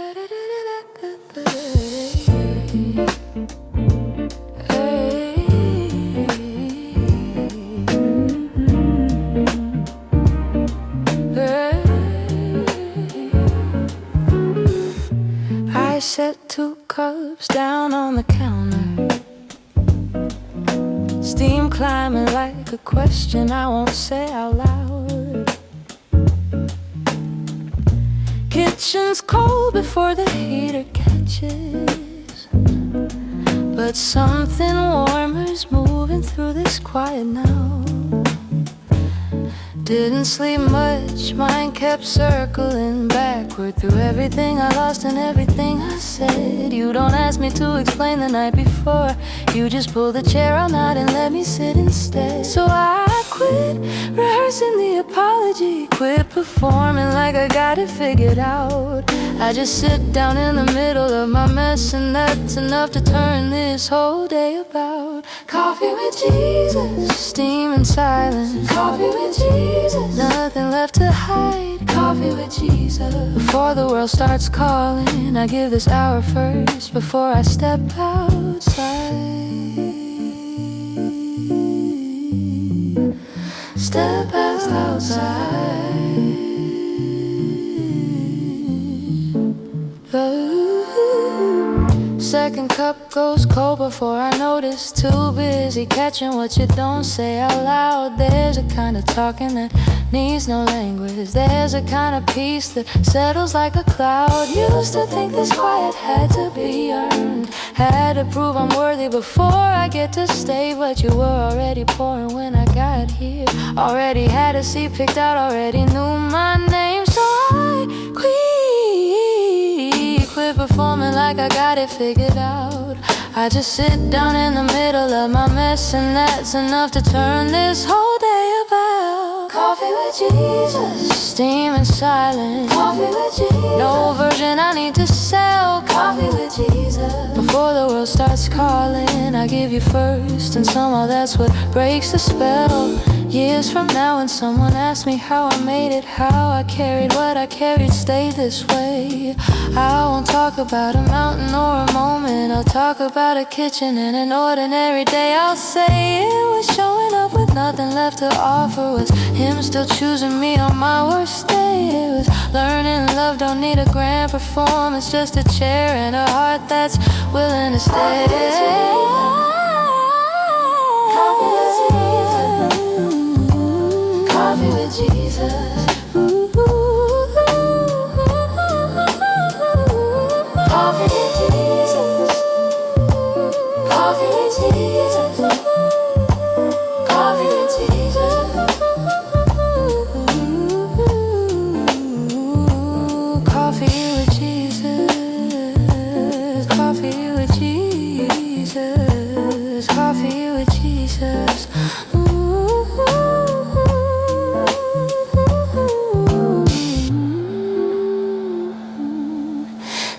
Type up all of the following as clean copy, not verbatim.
I set 2 cups down on the counter, steam climbing like a question I won't say out loud. Kitchen's cold before the heater catches, but something warmer's moving through this quiet now. Didn't sleep much, mind kept circling backward through everything I lost and everything I said. You don't ask me to explain the night before, you just pull the chair all night and let me sit instead. So I quit rehearsing the apology, quit performing like I got it figured out. I just sit down in the middle of my mess, and that's enough to turn this whole day about. Coffee with Jesus, steam and silence. Coffee with Jesus, nothing left to hide. Coffee with Jesus. Before the world starts calling, I give this hour first before I step outside. Step outside. Second cup goes cold before I notice. Too busy catching what you don't say out loud. There's a kind of talking that needs no language. There's a kind of peace that settles like a cloud. Used to think this quiet had to be earned, had to prove I'm worthy before I get to stay. But you were already pouring when I got here, already had a seat picked out, already knew my name. So I quit performing like I got it figured out. I just sit down in the middle of my mess, and that's enough to turn this whole day about. Coffee with Jesus, steam and silence. Coffee with Jesus, no version I need to sell. Coffee with Jesus. Before the world starts calling, I give you first, and somehow that's what breaks the spell. Years from now, when someone asks me how I made it, how I carried what I carried, stayed this way, I won't talk about a mountain or a moment. I'll talk about a kitchen and an ordinary day. I'll say it was showing up with nothing left to offer, was him still choosing me on my worst day. It was learning love don't need a grand performance, just a chair and a heart that's willing to stay. Coffee with Jesus. Coffee with Jesus. Coffee with Jesus. Coffee with Jesus. Coffee with Jesus. Coffee with Jesus. Coffee with Jesus.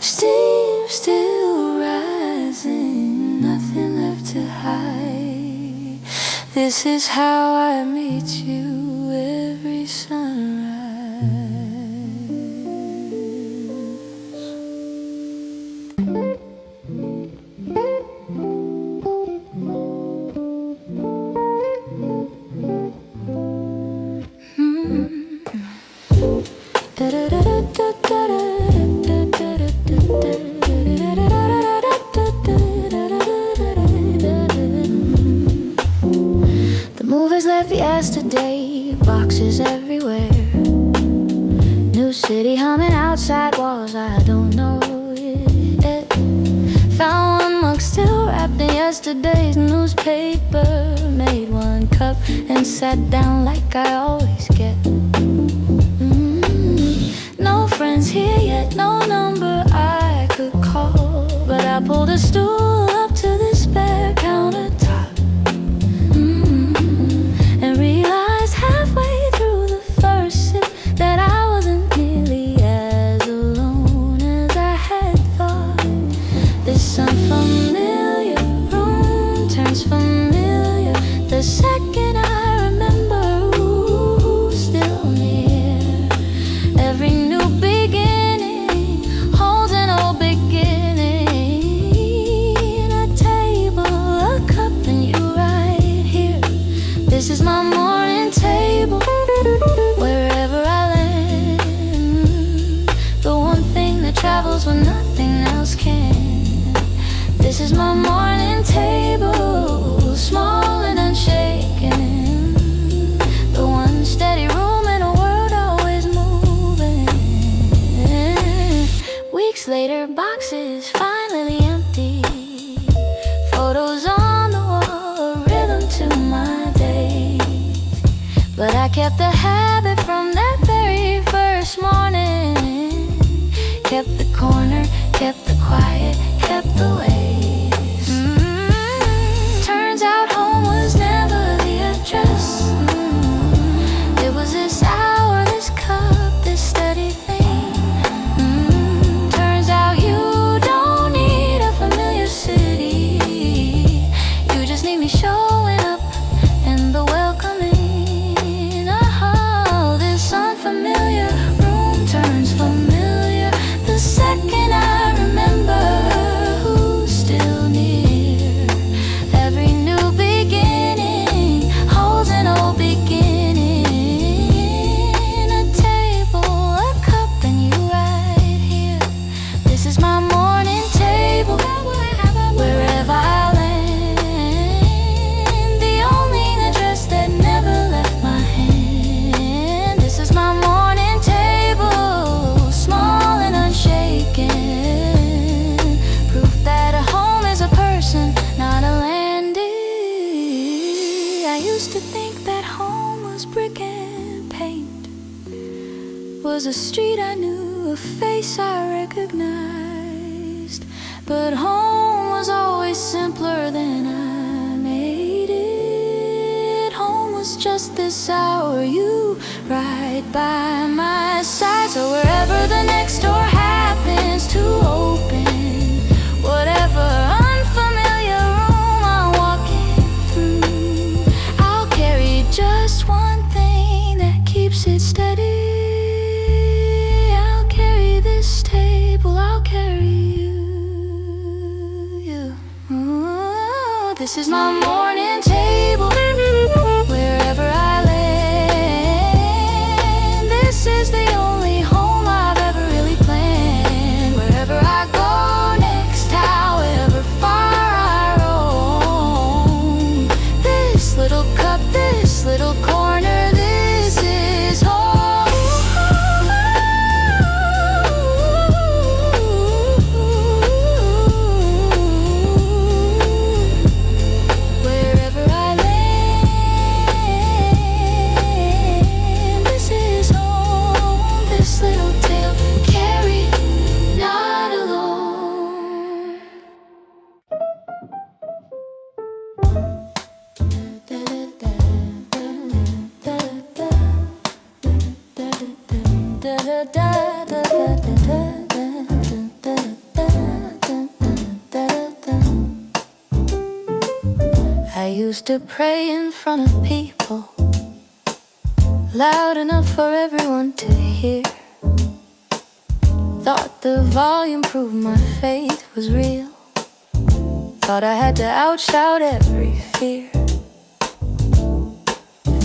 Steam still rising, nothing left to hide. This is how I meet you every sunrise. The movies left yesterday, boxes everywhere. New city humming outside walls, I don't know it. Found one mug still wrapped in yesterday's newspaper. Made 1 cup and sat down like I always get. No friends here yet, no number I could call, but I pulled a stool up to the spare countertop, and realized halfway through the first sip that I wasn't nearly as alone as I had thought. This unfamiliar room turns familiar the second I remember who's still near. Every new beginning holds close when nothing else can. This is my morning table, small and unshaken. The one steady room in a world always moving. Weeks later, boxes finally empty. Photos on the wall, a rhythm to my days. But I kept the habit from that very first morning. Kept the corner, kept the quiet, kept the ways. Turns out home was never the address. It was this hour, this cup, this steady thing. Turns out you don't need a familiar city. You just need me showing up and the welcoming. Oh, this unfamiliar room turns familiar the second I remember who's still near. Every new beginning holds an old beginning. A table, a cup, and you right here. This is my morning table, wherever I land. The only address that never left my hand. This is my morning table, small and unshaken. Proof that a home is a person, not a landing. I used to think that home was brick and paint, was a street I knew, a face I recognized. But home was always simpler than I made it. Home was just this hour, you right by my side. So wherever the next door happens to open, whatever unfamiliar room I'm walking through, I'll carry just one thing that keeps it steady. I'll carry this table, I'll carry you. Ooh, this is my morning table, wherever I land. This is the only home I've ever really planned. Wherever I go next, however far I roam, this little cup, this little corner, this is home. Wherever I land, this is home. This little tale carried, not alone. I used to pray in front of people, loud enough for everyone to hear. Thought the volume proved my faith was real. Thought I had to outshout every fear.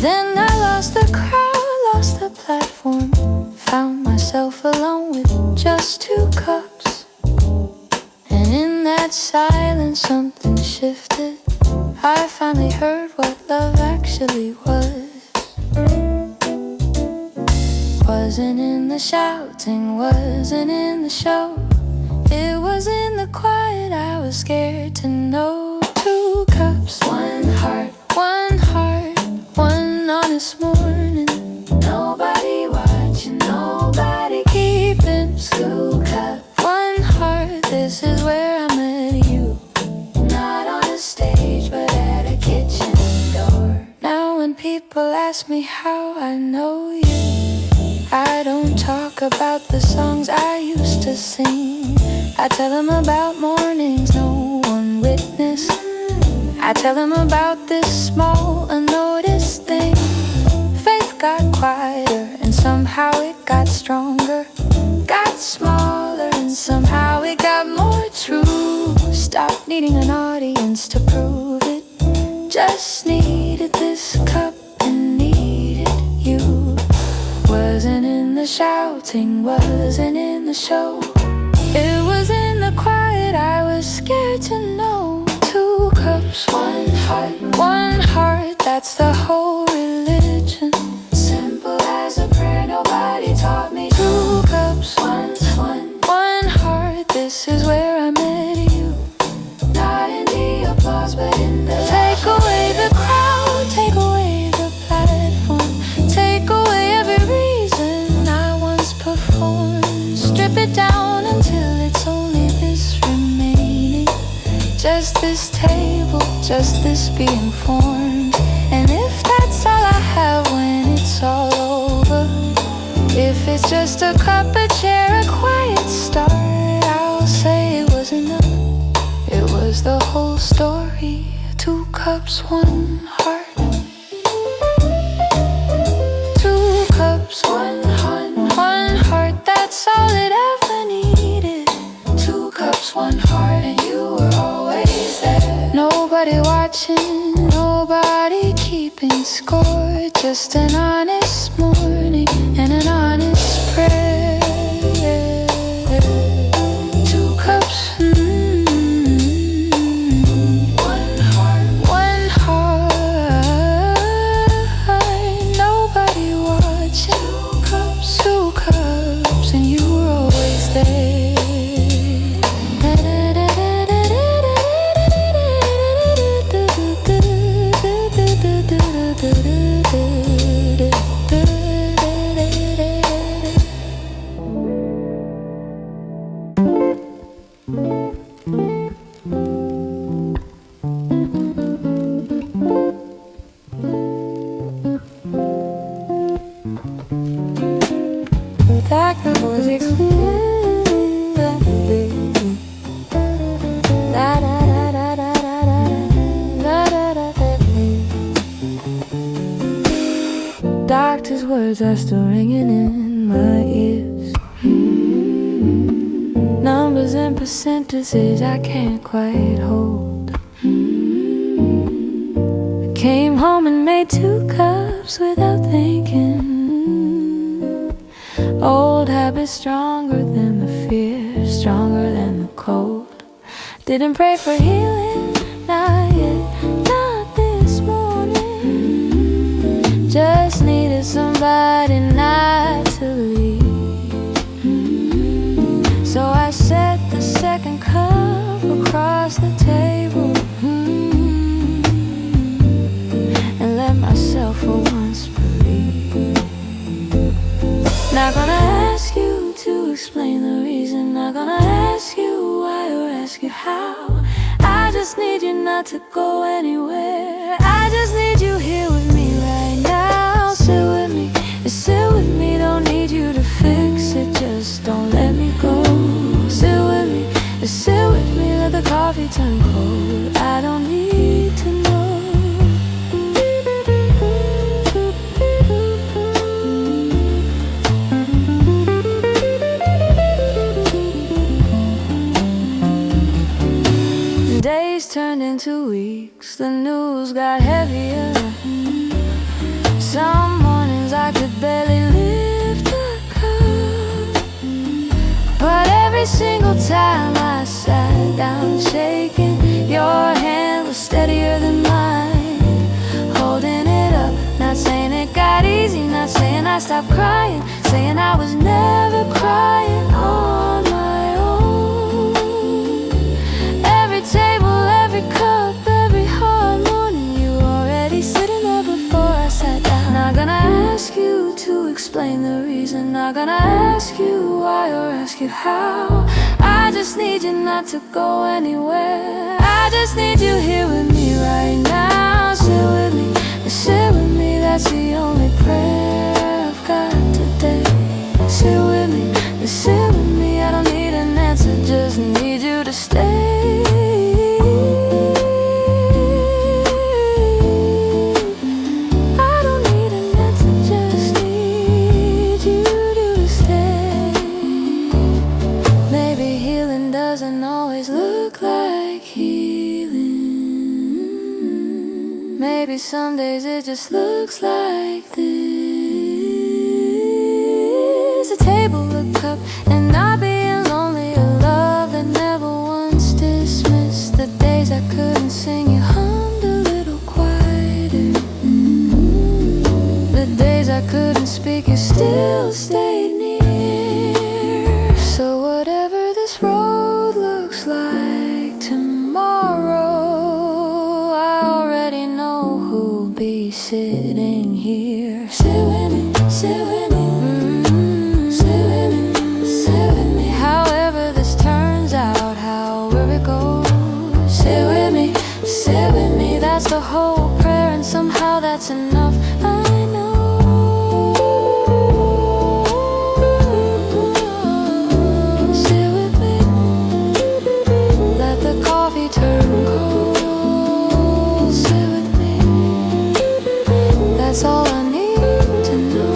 Then I lost the crowd, lost the platform. Found myself alone with just 2 cups. And in that silence something shifted. I finally heard what love actually was. Wasn't in the shouting, wasn't in the show. It was in the quiet, I was scared to know. 2 cups, 1 heart, 1 heart, 1 honest morning. Nobody watching, nobody keeping scoop. Cup, 1 heart, this is where I met you. Not on a stage, but at a kitchen door. Now when people ask me how I know you, I don't talk about the songs I used to sing. I tell them about mornings no one witnessed. I tell them about this small unnoticed thing. Faith got quieter and somehow it got stronger. Got smaller and somehow it got more true. Stopped needing an audience to prove it. Just needed this cup and needed you. Wasn't in the shouting, wasn't in the show. It the quiet, I was scared to know. 2 cups, 1 heart, 1 heart, that's the whole religion. Simple as a prayer, nobody taught me. 2 cups, 1 heart, this is where I met you. Not in the applause, but in the take away the crowd, take away the platform, take away every reason I once performed. Strip it down until it's only this remaining. Just this table, just this being formed. And if that's all I have when it's all over, if it's just a cup, a chair, a quiet start, I'll say it was enough. It was the whole story. 2 cups, 1 heart. 2 cups, 1 heart, that's all it ever needed. 2 cups, 1 heart, and you were always there. Nobody watching, nobody keeping score. Just an honest morning and an honest prayer. 2 cups, 1 heart, nobody watching. 2 cups, and you were always there. That girl was doctor's words are still ringing in my ears. Numbers and percentages I can't quite hold. I came home and made 2 cups without thinking. Old habits stronger than the fear, stronger than the cold. Didn't pray for healing, not yet, not this morning. Just needed somebody not to leave. So I set the 2nd cup across the table, and let myself for once believe. Not gonna ask you to explain the reason, not gonna ask you why or ask you how. I just need you not to go anywhere. I just need you here with me right now. Sit with me, sit with me. Don't need you to fix it, just don't let me go. Sit with me, sit with me. Let the coffee turn cold. I don't need to know. Days turned into weeks, the news got heavier. Some mornings I could barely lift a cup, but every single time I sat down shaking, your hand was steadier than mine, holding it up. Not saying it got easy, not saying I stopped crying, saying I was never crying on my own. Every table, every cup, every hard morning, you already sitting there before I sat down. Not gonna ask you to explain the reason, not gonna ask you why or ask you how. I just need you not to go anywhere. I just need you here with me right now. Sit with me, sit with me. That's the only prayer I've got today. Sit with me, sit with me. I don't need an answer, just need you to stay. Doesn't always look like healing. Maybe some days it just looks like this. A table, a cup, and not being lonely. A love that never a whole prayer, and somehow that's enough. I know. Sit with me, let the coffee turn cold. Sit with me, that's all I need to know.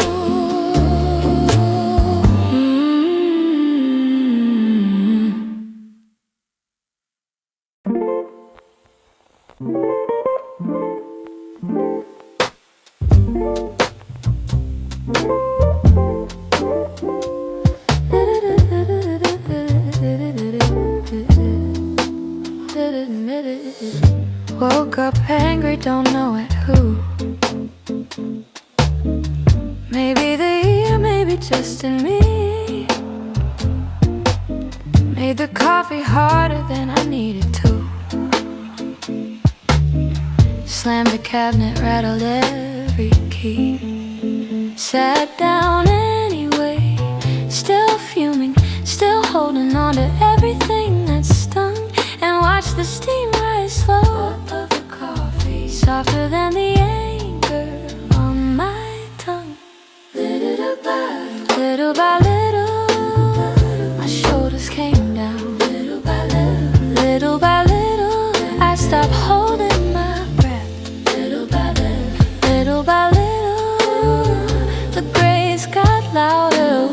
Woke up angry, don't know at who. Maybe the year, maybe just in me. Made the coffee harder than I needed to. Slammed the cabinet, rattled every key. Sat down anyway, still fuming, still holding on to everything that stung. And watched the steam rise slow up of the coffee, softer than the anger on my tongue. Little by little, my shoulders came down. Little by little, I stopped holding my breath. Little by little, the grays got louder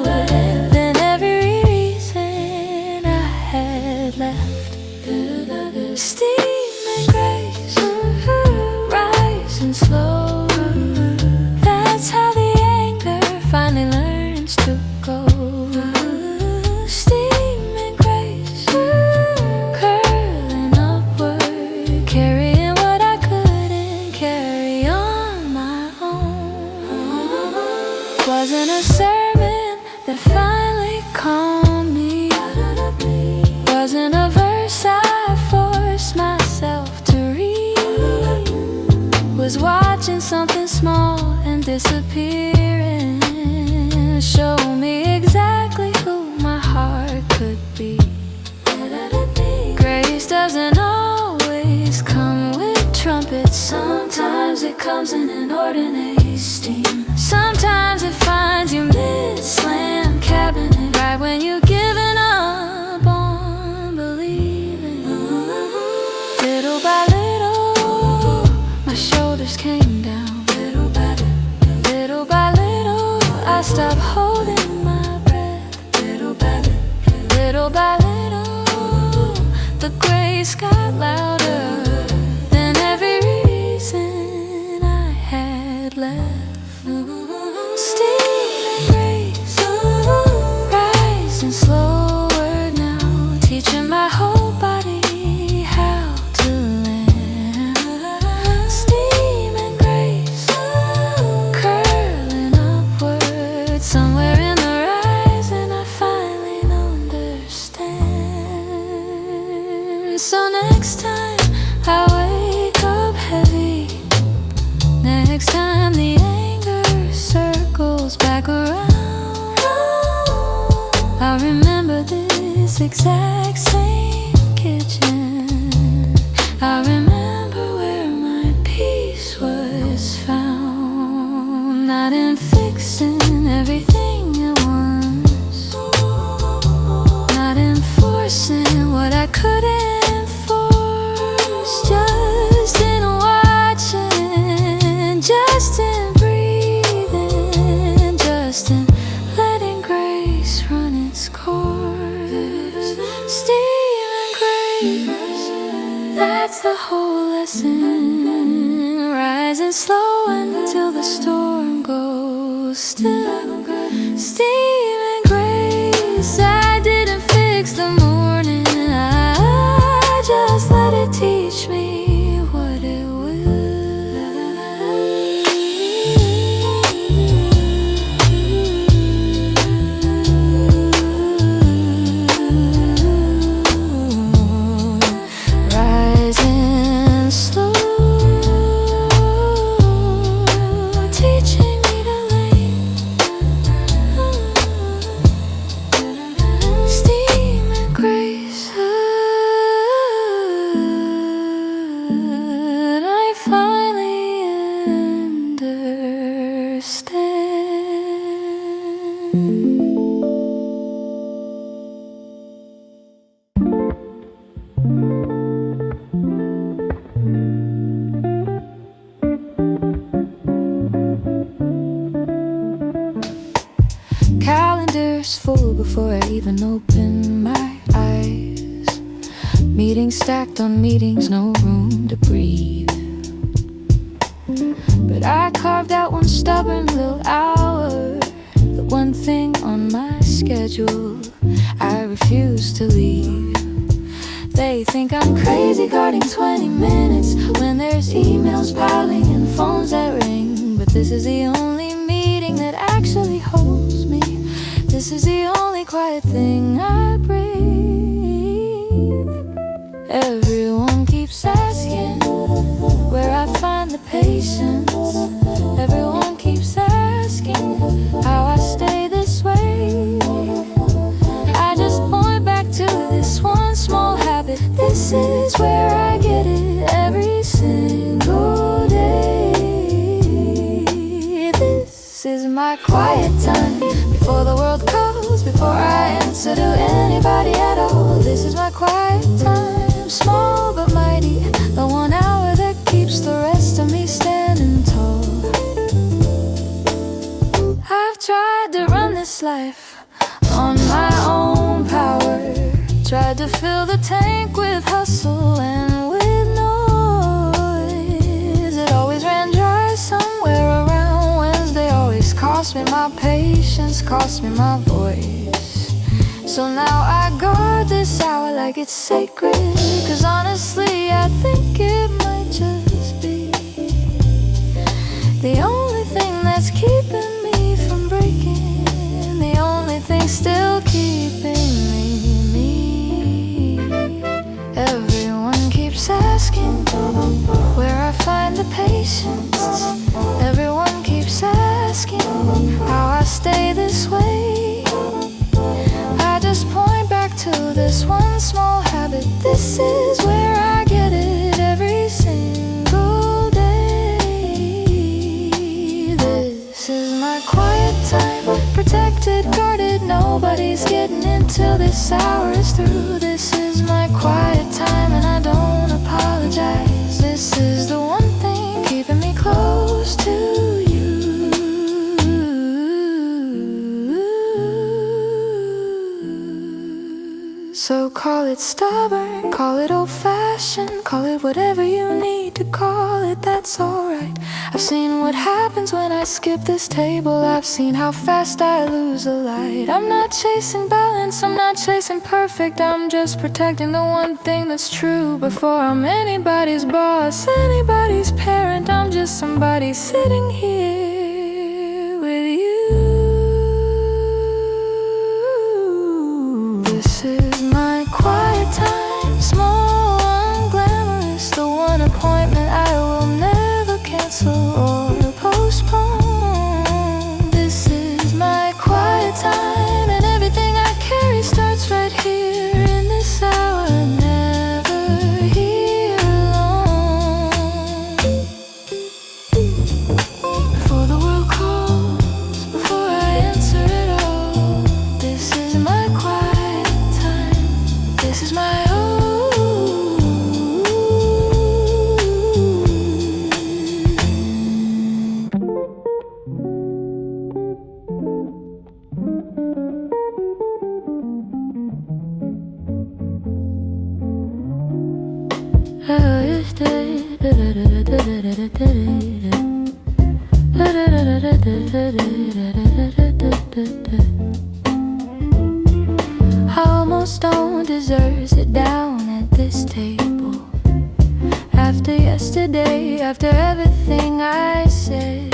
than every reason I had left. Steam and grace, rising slow. That's how the anger finally learns to go. Steam and grace, curling upward, carrying what I couldn't carry on my own. Wasn't a sermon that finally calmed me. Wasn't a verse I forced myself to read. Was watching something small and disappearing, show me exactly who my heart could be. Grace doesn't always come with trumpets. Sometimes it comes in an ordinary steam. Sometimes it finds you mid-slam cabinet, right when you're giving up on believing. Little by little, my shoulders came down. Little by little, I stopped holding my breath. Little by little, the grace got louder than every reason I had left. Steam and grace, rising slower now, teaching my whole body how to land. Steam and grace, curling upward, somewhere in the horizon I finally understand. So next time I wake up heavy, next time the anger circles back around, I remember this exact same kitchen. I remember where my peace was found. Not in fixing everything at once, not in forcing what I couldn't force, just in watching, just in breathing, just in letting grace run its course. Steam and grace, that's the whole lesson. Rising slow until the storm goes still. Steam and grace, I didn't fix the morning, I just let it teach me what it will. Rising slow, teaching me to lay Meetings stacked on meetings, no room to breathe. But I carved out one stubborn little hour, the one thing on my schedule I refuse to leave. They think I'm crazy guarding 20 minutes when there's emails piling and phones that ring. But this is the only meeting that actually holds me. This is the only quiet thing I breathe. Everyone keeps asking where I find the patience. Everyone keeps asking how I stay this way. I just point back to this one small habit. This is where I get it every single day. This is my quiet time before the world calls, before I answer to anybody at all. This is my quiet time, small but mighty, the 1 hour that keeps the rest of me standing tall. I've tried to run this life on my own power, tried to fill the tank with hustle and with noise. It always ran dry somewhere around Wednesday, always cost me my patience, cost me my voice. So now I guard this hour like it's sacred, 'cause honestly I think it might just be the only thing that's keeping me from breaking, the only thing still keeping me. Everyone keeps asking where I find the patience. Everyone keeps asking how I stay this way. I just point back to this one small habit. This is where I get it every single day. This is my quiet time, protected, guarded. Nobody's getting in till this hour is through. This is my quiet time and I don't apologize. This is the one thing keeping me close to you. So call it stubborn, call it old-fashioned, call it whatever you need to call it, that's alright. I've seen what happens when I skip this table. I've seen how fast I lose a light. I'm not chasing balance, I'm not chasing perfect. I'm just protecting the one thing that's true. Before I'm anybody's boss, anybody's parent, I'm just somebody sitting here with you. This is my quiet time, small, unglamorous, the one appointment I will never cancel or postpone. This is my quiet time, and everything I carry starts right here in this hour. Never here alone. Before the world calls, before I answer it all. This is my quiet time. This is my I almost don't deserve sit down at this table. After yesterday, after everything I said.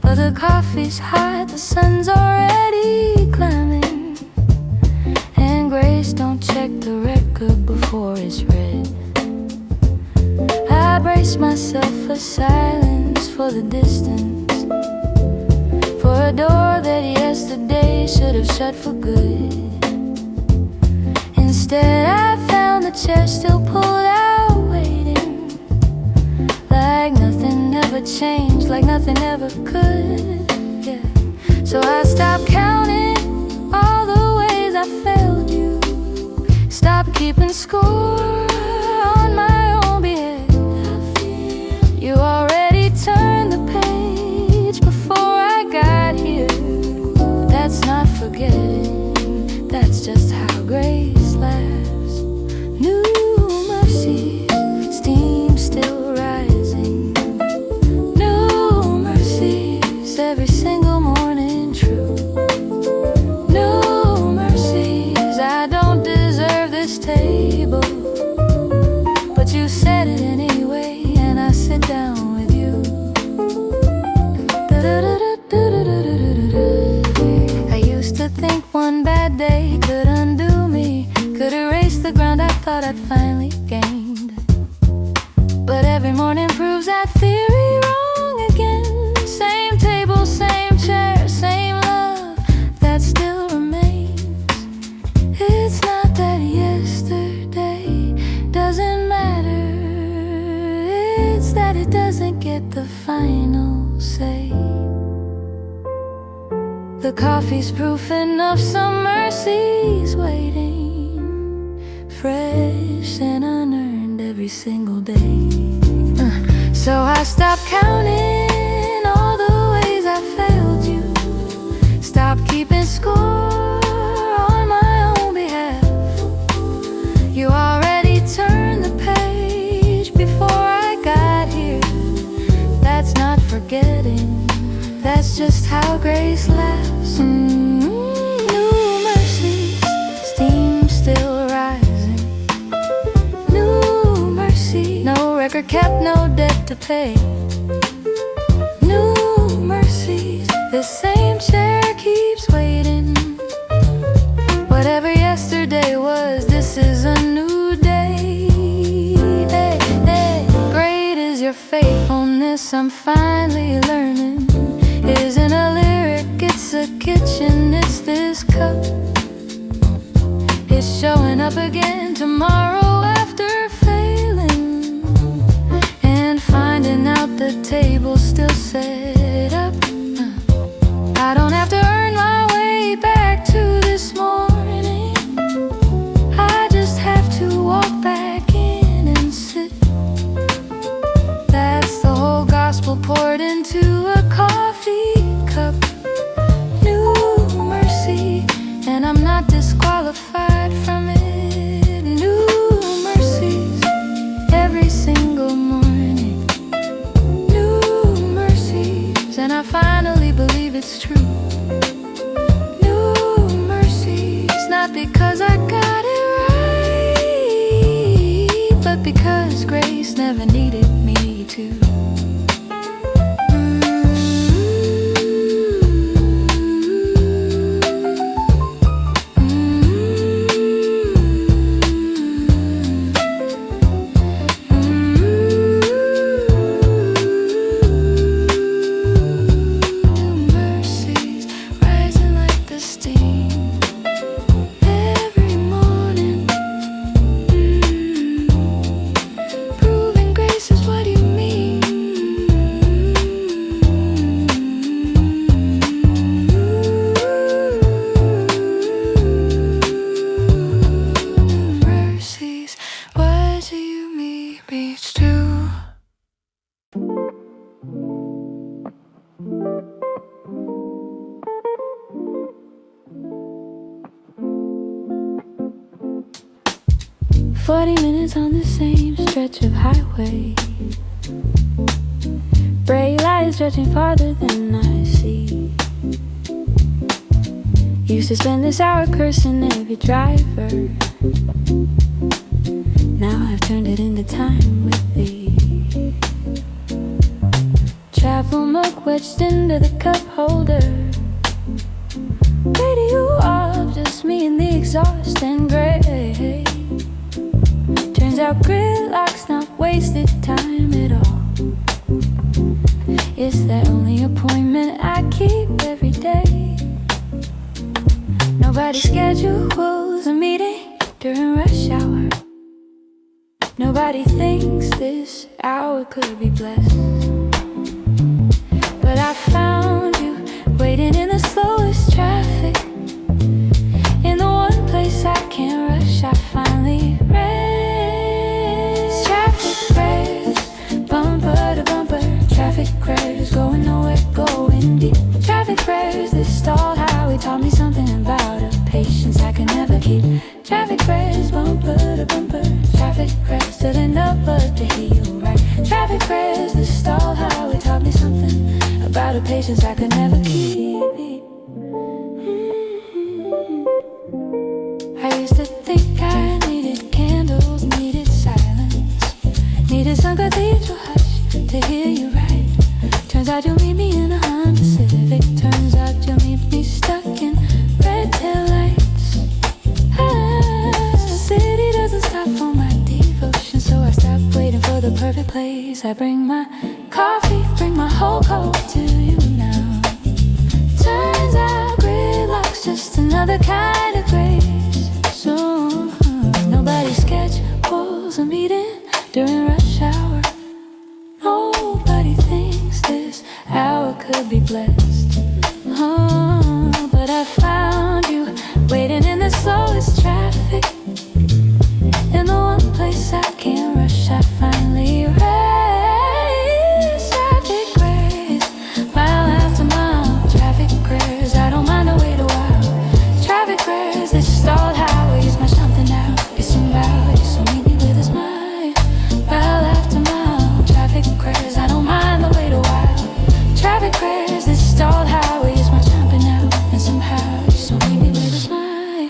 But the coffee's hot, the sun's already climbing, and Grace don't check the record before it's read. I brace myself for silence, for the distance, for a door that yesterday should have shut for good. Instead I found the chair still pulled out, waiting, like nothing ever changed, like nothing ever could, yeah. So I stopped counting all the ways I failed you, stopped keeping score on my own behalf. You already turned the page before I got here. That's not forgetting, that's just how grace laughs. New this table, but you said it anyway, and I sit down with you. I used to think one bad day could undo me, could erase the ground I thought I'd finally gained. But every morning proves that theory wrong again. Same table, same chair, same love that still remains. It's not that yesterday doesn't matter, it's that it doesn't get the final say. The coffee's proof enough, some mercy's waiting, fresh and unearned every single day. So I stopped counting all the ways I failed you, stopped keeping score on my own behalf. You already turned the page before I got here. That's not forgetting, that's just how grace laughs. New mercies, steam still rising. New mercy, no record kept, no debt to pay. New mercies, the same chair keeps waiting. Whatever yesterday was, this is a new day. Hey, hey. Great is your faithfulness, I'm finally learning. Isn't a lyric, it's a kitchen, it's this cup. It's showing up again tomorrow after failing, and finding out the table's still set up. I don't have to earn my way back to this morning, I just have to walk back in and sit. That's the whole gospel poured into a coffee cup. New mercy, and I'm not disqualified from it. New mercies, every single morning. New mercies, and I finally believe it's true. New mercies, not because I got it right, but because grace never needed me to. 40 minutes on the same stretch of highway. Brake lights stretching farther than I see. Used to spend this hour cursing every driver. Now I've turned it into time with thee. Travel mug wedged into the cup holder. Radio off, just me and the exhaust and gray. Turns out gridlock's not wasted time at all. It's that only appointment I keep every day. Nobody schedules a meeting during rush hour. Nobody thinks this hour could be blessed. But I found you waiting in the slowest traffic, in the one place I can't rush. I finally rest. Traffic crash, bumper to bumper. Traffic crash, going nowhere, going deep. Traffic crash, this stalled highway taught me something about a patience I can never keep. Traffic crash, bumper to bumper. Traffic crash, still enough blood to heal right. Traffic crash, this stalled place. I bring my coffee, bring my whole coat to you now. Turns out gridlock's just another kind of grace. So nobody schedules a meeting during rush hour. Nobody thinks this hour could be blessed. But I found you waiting in the slowest traffic, in the one place I can't rush. I finally rest. Traffic grace, mile after mile. Traffic grace, I don't mind to wait a while. Traffic grace, this stalled highways, my something now. Get some value, so meet me with a smile. Mile after mile. Traffic grace, I don't mind the wait a while. Traffic grace, this stalled highways, my jumping out. And somehow, so meet me with a smile.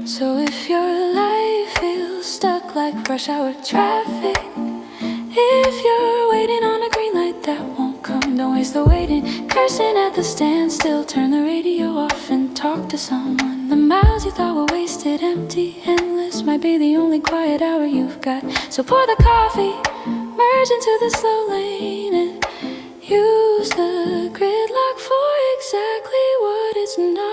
So if your life feels stuck like rush hour traffic, if you're waiting on a green light that won't come, don't waste the waiting. Cursing at the standstill, turn the radio off and talk to someone. The miles you thought were wasted, empty, endless, might be the only quiet hour you've got. So pour the coffee, merge into the slow lane, and use the gridlock for exactly what it's not.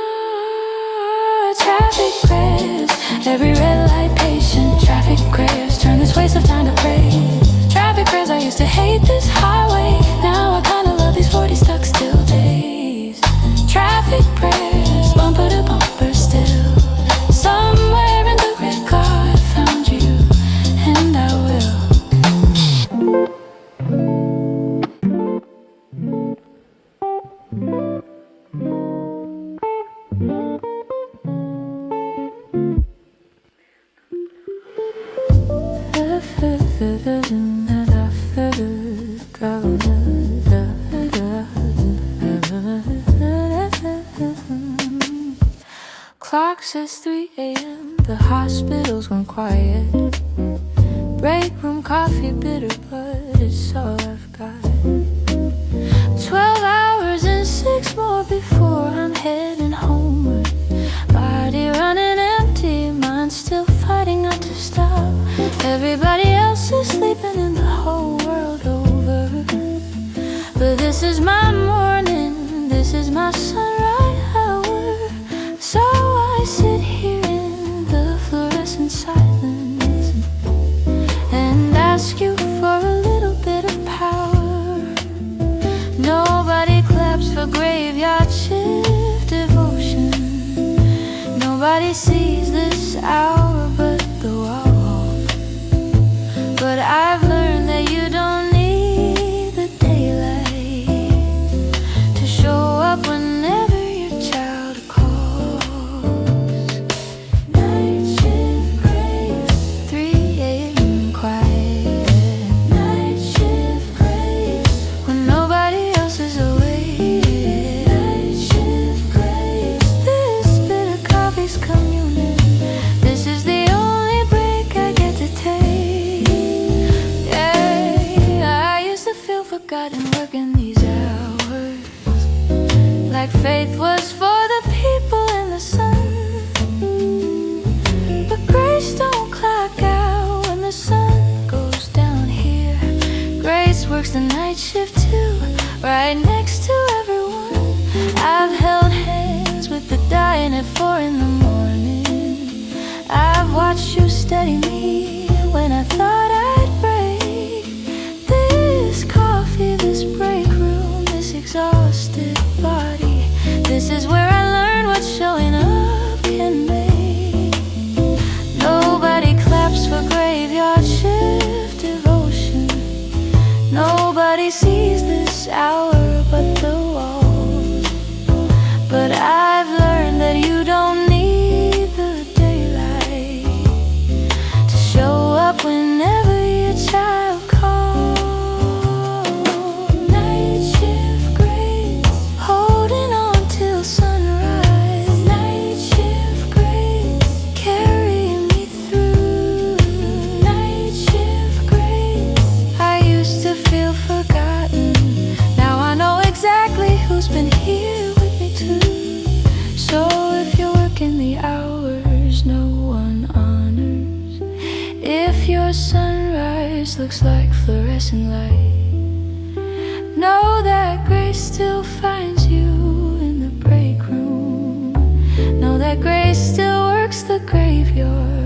Traffic grace, every red light patient. Traffic grace, turn this waste of time to praise. Traffic grace, I used to hate this highway, now I kinda love these 40 stuck still days. Traffic grace, bumper to bumper still. Somewhere in the red car I found you, and I will. Clock says 3 a.m. The hospital's gone quiet. Break room coffee bitter, but it's all I've got. 12 hours and 6 more before I'm heading homeward. Body running empty, mind still fighting not to stop. Everybody else is sleeping and the whole world over. But this is my morning, this is my sunrise hour. So I sit here in the fluorescent silence and ask you for a little bit of power. Nobody claps for graveyard shift devotion. Nobody sees this hour but the wall. But I've learned that you don't need the daylight to show up whenever your child calls. Night shift grace, 3 a.m. quiet. Night shift grace, when nobody else is awake. Night shift grace, this bit of coffee's communing. This is the only break I get to take. Yeah, I used to feel forgotten working these hours, like faith was for the people in the sun. But grace don't clock out when the sun goes down here. Grace works the night shift too, right next to everyone. I've held hands with the dying at 4 in the morning. I've watched you steady me when I thought I'd break. This coffee, this break room, this exhausted body. This is where I learned what showing up can make. Nobody claps for graveyard shift devotion. Nobody sees this hour but the walls. But I've learned that you don't need the daylight to show up whenever your child calls. Night shift grace, holding on till sunrise. Night shift grace, carry me through. Night shift grace, I used to feel forgotten. Now I know exactly who's been here with me too. So if you're working the hours no one honors, if your sunrise face looks like fluorescent light. Know that grace still finds you in the break room. Know that grace still works the graveyard.